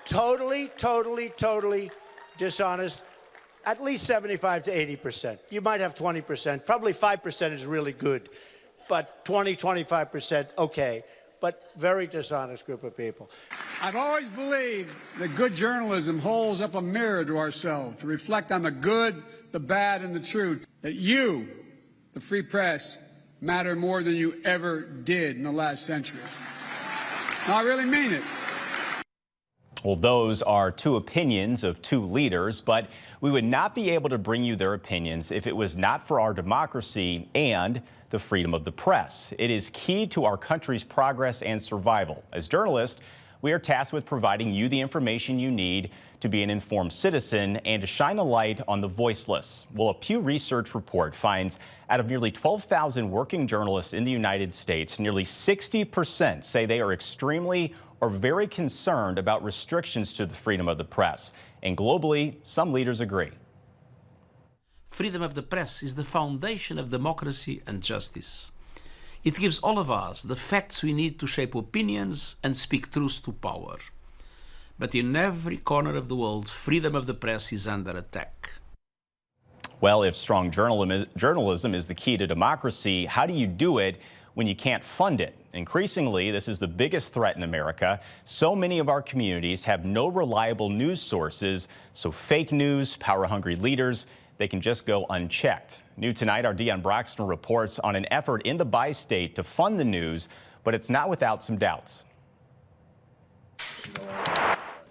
totally dishonest. At least 75 to 80%. You might have 20%. Probably 5% is really good. But 25%, okay. But very dishonest group of people. I've always believed that good journalism holds up a mirror to ourselves to reflect on the good, the bad, and the truth. That you, the free press, matter more than you ever did in the last century. No, I really mean it. Well, those are two opinions of two leaders, but we would not be able to bring you their opinions if it was not for our democracy and the freedom of the press. It is key to our country's progress and survival. As journalists, we are tasked with providing you the information you need to be an informed citizen and to shine a light on the voiceless. Well, a Pew Research report finds out of nearly 12,000 working journalists in the United States, nearly 60% say they are extremely or very concerned about restrictions to the freedom of the press. And globally, some leaders agree. Freedom of the press is the foundation of democracy and justice. It gives all of us the facts we need to shape opinions and speak truth to power. But in every corner of the world, freedom of the press is under attack. Well, if strong journalism is the key to democracy, how do you do it when you can't fund it? Increasingly, this is the biggest threat in America. So many of our communities have no reliable news sources, so fake news, power-hungry leaders, they can just go unchecked. New tonight, our Dion Broxton reports on an effort in the bi-state to fund the news, but it's not without some doubts.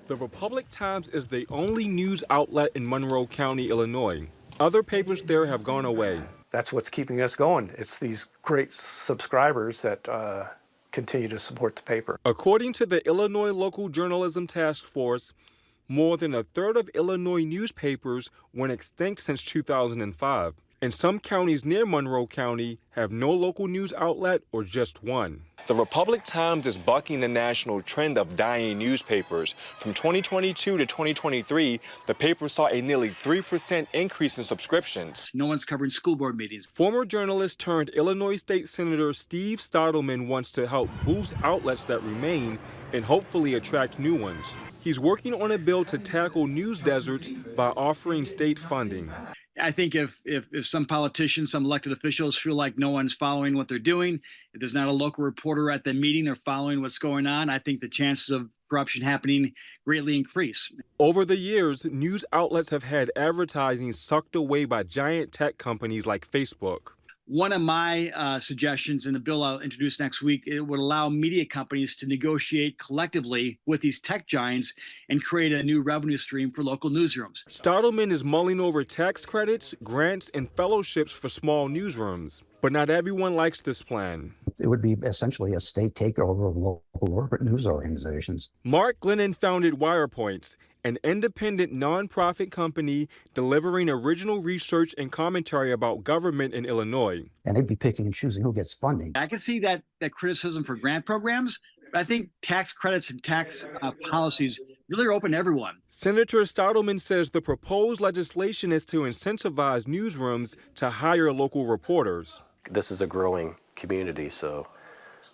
The Republic Times is the only news outlet in Monroe County, Illinois. Other papers there have gone away. That's what's keeping us going. It's these great subscribers that continue to support the paper. According to the Illinois Local Journalism Task Force, more than a third of Illinois newspapers went extinct since 2005. And some counties near Monroe County have no local news outlet or just one. The Republic Times is bucking the national trend of dying newspapers. From 2022 to 2023, the paper saw a nearly 3% increase in subscriptions. No one's covering school board meetings. Former journalist turned Illinois State Senator Steve Stottleman wants to help boost outlets that remain and hopefully attract new ones. He's working on a bill to tackle news deserts by offering state funding. I think if some politicians, some elected officials feel like no one's following what they're doing, if there's not a local reporter at the meeting or following what's going on, I think the chances of corruption happening greatly increase. Over the years, news outlets have had advertising sucked away by giant tech companies like Facebook. One of my suggestions in the bill I'll introduce next week, it would allow media companies to negotiate collectively with these tech giants and create a new revenue stream for local newsrooms. Stottleman is mulling over tax credits, grants, and fellowships for small newsrooms. But not everyone likes this plan. It would be essentially a state takeover of local news organizations. Mark Glennon founded WirePoints, an independent nonprofit company delivering original research and commentary about government in Illinois. And they'd be picking and choosing who gets funding. I can see that criticism for grant programs, but I think tax credits and tax policies really are open to everyone. Senator Stottleman says the proposed legislation is to incentivize newsrooms to hire local reporters. This is a growing community, so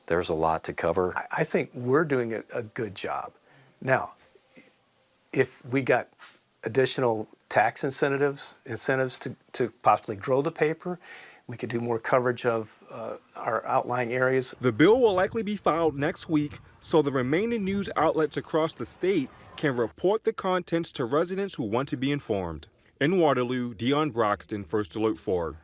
there's a lot to cover. I think we're doing a good job. Now, if we got additional tax incentives to possibly grow the paper, we could do more coverage of our outlying areas. The bill will likely be filed next week, so the remaining news outlets across the state can report the contents to residents who want to be informed. In Waterloo, Dion Broxton, First Alert 4.